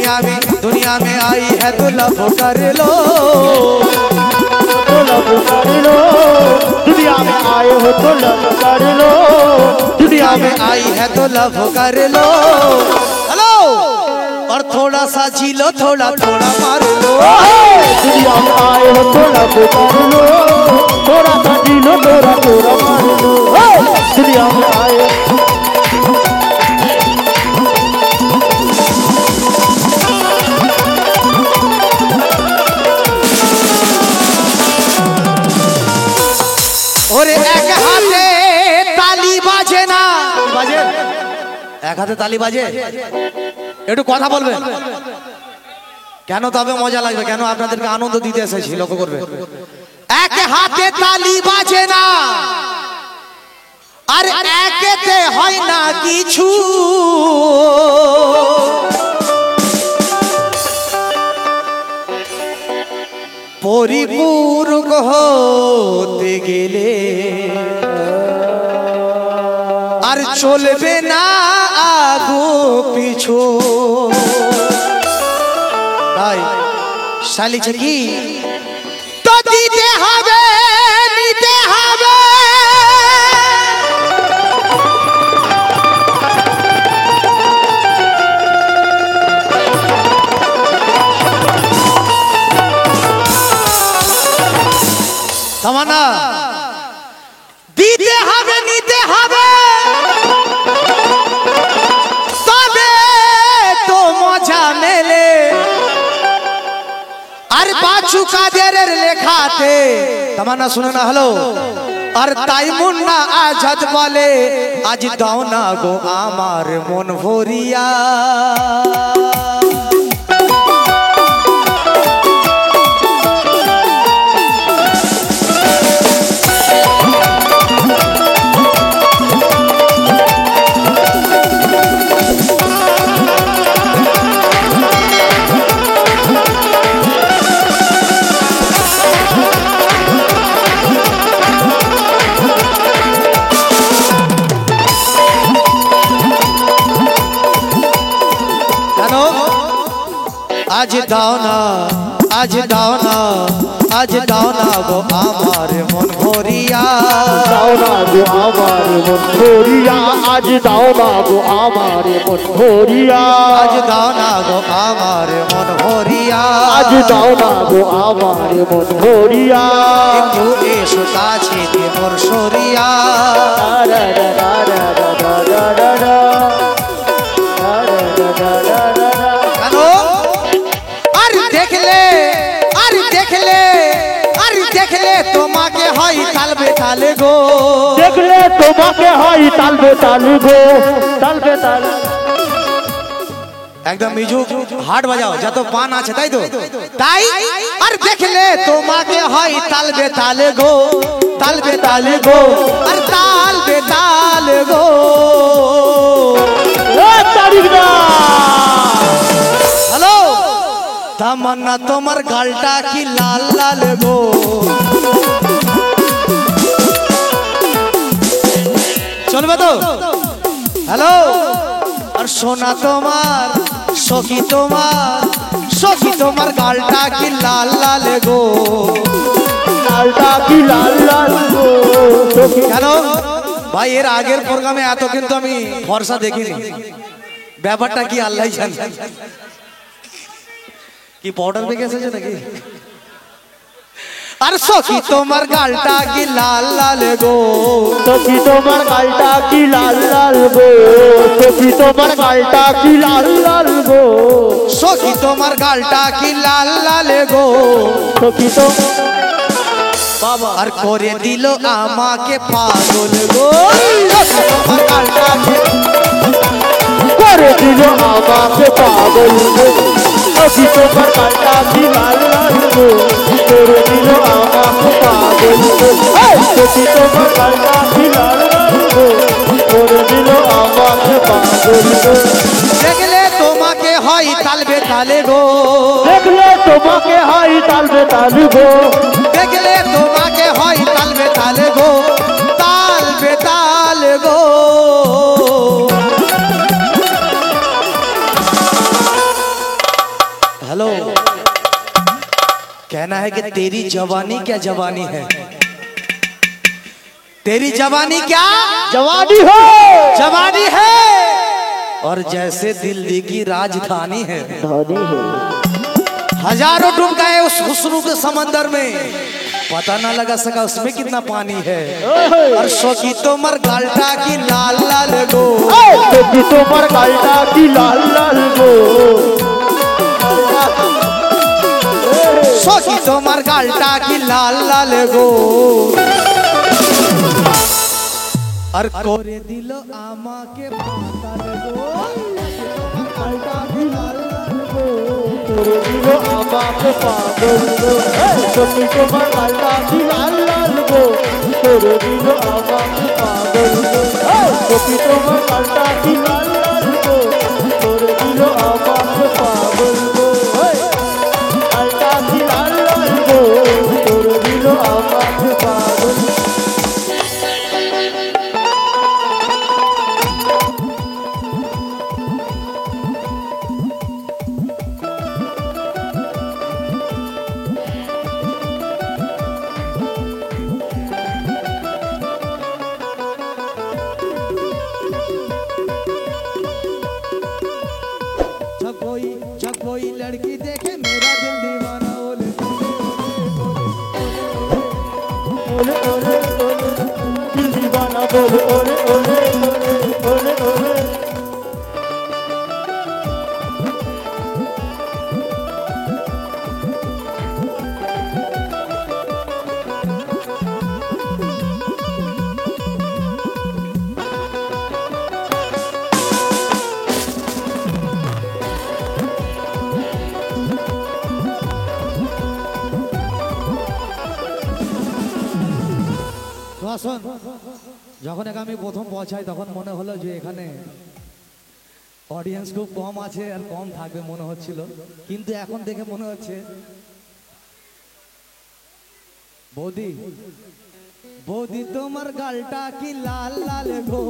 दुनिया में आई है तो लव कर लो, तो लव कर लो, दुनिया में आए हो तो लव कर लो, दुनिया में आई है तो लव कर लो। हेलो और थोड़ा सा जी लो, थोड़ा थोड़ा मार लो। दुनिया में आए हो तो लव कर लो, थोड़ा सा जी लो, थोड़ा थोड़ा मार लो। दुनिया में आए और एक हाथे ताली बाजे ना बाजे, एक हाथे ताली बाजे একটু কথা বলবে কেন? তবে মজা লাগবে কেন? আপনাদেরকে আনন্দ দিতে এসেছি, লক্ষ্য করবে। এক হাতে তালি বাজে না আর একেতে হয় না কিছু, পরিপূর্ণ হতে গেলে আর চলবে না আগু পিছু। তাই শালিছে কি তো দিতে হবে, নিতে হবে। তামান্না দিতে হবে, নিতে হবে, তবে তো মজা মেলে। আর বাছু কাদের লেখাতে তামান্না শুনে না হলো। আর তাই মুন্না আজাদ বলে আজ দাও না গো আমার মন ভরিয়া। आज दाओ ना, आज दाओ ना, आज दाओ ना गो आमार मन भरिया। दाओ ना गो आमार मन भरिया, आज दाओ ना गो आमार मन भरिया, आज दाओ ना गो आमार मन भरिया, आज दाओ ना गो आमार मन भरिया। একটু এসো কাছে দে মোর সরিয়া। তোমাকে হয় তালবে তালে গো, দেখলে তোমাকে হয় তালবে তালে গো, তালবে তালে। একদম মিউজিক হার্ড বাজাও, যত পান আছে তাই তো। তাই আর দেখলে তোমাকে হয় তালবে তালে গো, তালবে তালে গো, আর তালবে তালে গো। হ্যালো তামান্না তোমার গালটা কি লাল লাল গো। চলবে তো? হ্যালো আর সোনা তোমার সখী, তোমার সখী তোমার গালটা কি লাল লাল গো, গালটা কি লাল লাল গো। কেন ভাই এর আগের প্রোগ্রামে এত কিন্তু আমি ফর্সা দেখিনি, ব্যাপারটা কি আল্লাহ জানে। কি পাউডার পেকে এসেছে নাকি? আর সখী তোমার গালটা কি লাল লাল গো, সখী তোমার গালটা কি লাল লাল গো, সখী তোমার গালটা কি লাল লাল গো, সখী তোমার গালটা কি লাল লাল গো। সখী তো বাবা আর করে দিল আমাকে পাগল গো, তোমার গালটা কি করে দিল আমাকে পাগল গো, সখী তোমার গালটা কি লাল লাল গো, করে দিল আমাকে পাগল গো, সখী তোমার গালটা কি লাল লাল গো, করে দিল আমাকে পাগল গো। দেখলে তোমাকে হয় তালবে তালে গো, দেখলে তোমাকে হয় তালবে তালে গো, দেখলে তোমাকে হয় তালবে তালে গো, তালবে তালে গো। है कि तेरी जवानी क्या जवानी है, तेरी जवानी क्या जवानी हो, जवानी है, और जैसे दिल्ली की राजधानी है। धनी है। हजारों डूब गए उस हुस्न के समंदर में, पता ना लगा सका उसमें कितना पानी है। और शौकी तो मर गाल्टा की लाल लाल गो, शौकी तो मर गाल्टा की लाल लाल गो, शौकी तो मर गाल्टा की लाल लाल गो। और कोरे दिलो आमा के पाताल गो, गाल्टा की लाल लाल गो, कोरे दिलो आमा के पागल गो। शौकी तो मर गाल्टा की लाल लाल गो, कोरे दिलो आमा के पागल गो। शौकी तो मर गाल्टा की लाल लाल गो, कोरे दिलो आमा के पागल गो। गाल्टा की लाल लाल गो, कोरे दिलो आमा के पागल गो। जब कोई लड़की देखे मेरा दिल दीवाना बोले, ओले ओले ओले दिल दीवाना बोले, ओले ओले ओले ओले ओले। শোন, যখন আমি প্রথম পৌঁছাই তখন মনে হলো যে এখানে অডিয়েন্স খুব কম আছে আর কম থাকবে মনে হচ্ছিল, কিন্তু এখন দেখে মনে হচ্ছে বৌদি বৌদি তোমার গালটা কি লাল লাল গো,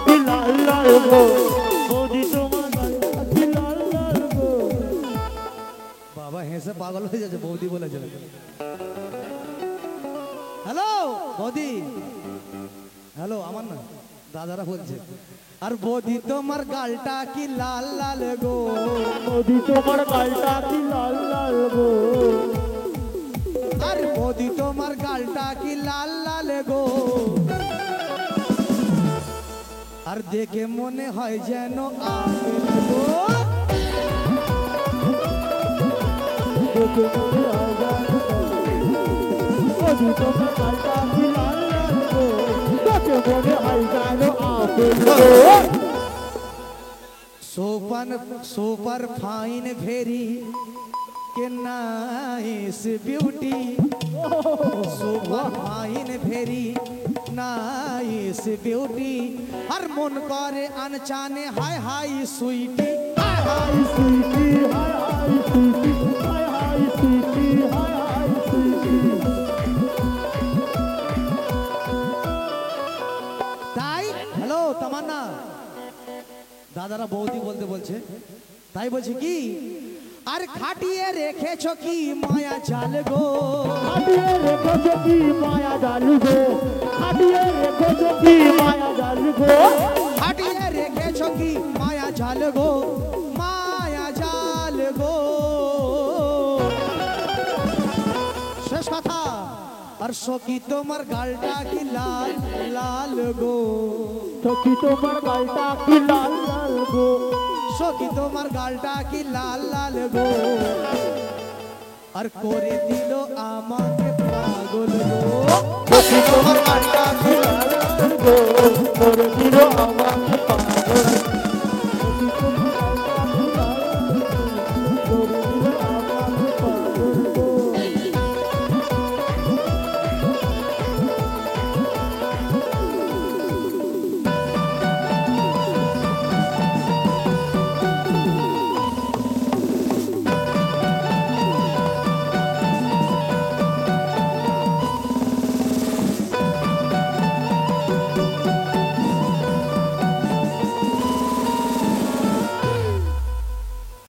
কি লাল লাল গো, বৌদি তোমার গালটা কি লাল লাল গো। বাবা হেসে পাগল হয়ে যাচ্ছে, বৌদি বলেছে। হ্যালো বৌদি, হ্যালো আমার না দাদারা বলছে। আর বৌদি তোমার গালটা কি লাল লাল গো, বৌদি তোমার গালটা কি লাল লাল গো, আর বৌদি তোমার গালটা কি লাল লাল গো। আর দেখে মনে হয় যেন আপেল গো, দেখে মনে হয় যেন বৌদি তোমার গালটা কি লাল লাল গো, দেখে মনে হয় যেন আপেল গো। सुपर फाइन भेरी के nice beauty, super fine very nice beauty. हर मन करे अनचाने हाय हाय स्वीटी, हाय स्वीटी, हाय हाय स्वीटी, हाय हाय स्वीटी, हाय हाय स्वीटी। তাই হ্যালো তামান্না দাদারা বৌদি বলতে বলছে, তাই বলছে কি আর খাটিয়ে রেখেছো কি মায়া জাল গো, খাটিয়ে রেখেছো কি মায়া জাল গো, খাটিয়ে রেখেছো কি মায়া জাল গো, খাটিয়ে রেখেছো কি মায়া জাল গো, মায়া জাল গো। শেষ কথা। আর সখী তোমার গালটা কি লাল লাল গো, সখী তোমার গালটা কি লাল লাল গো, সখী তোমার গালটা কি লাল লাল গো। আর করে দিল আমাকে পাগল গো, সখী তোমার গালটা কি লাল লাল গো, করে দিল আমাকে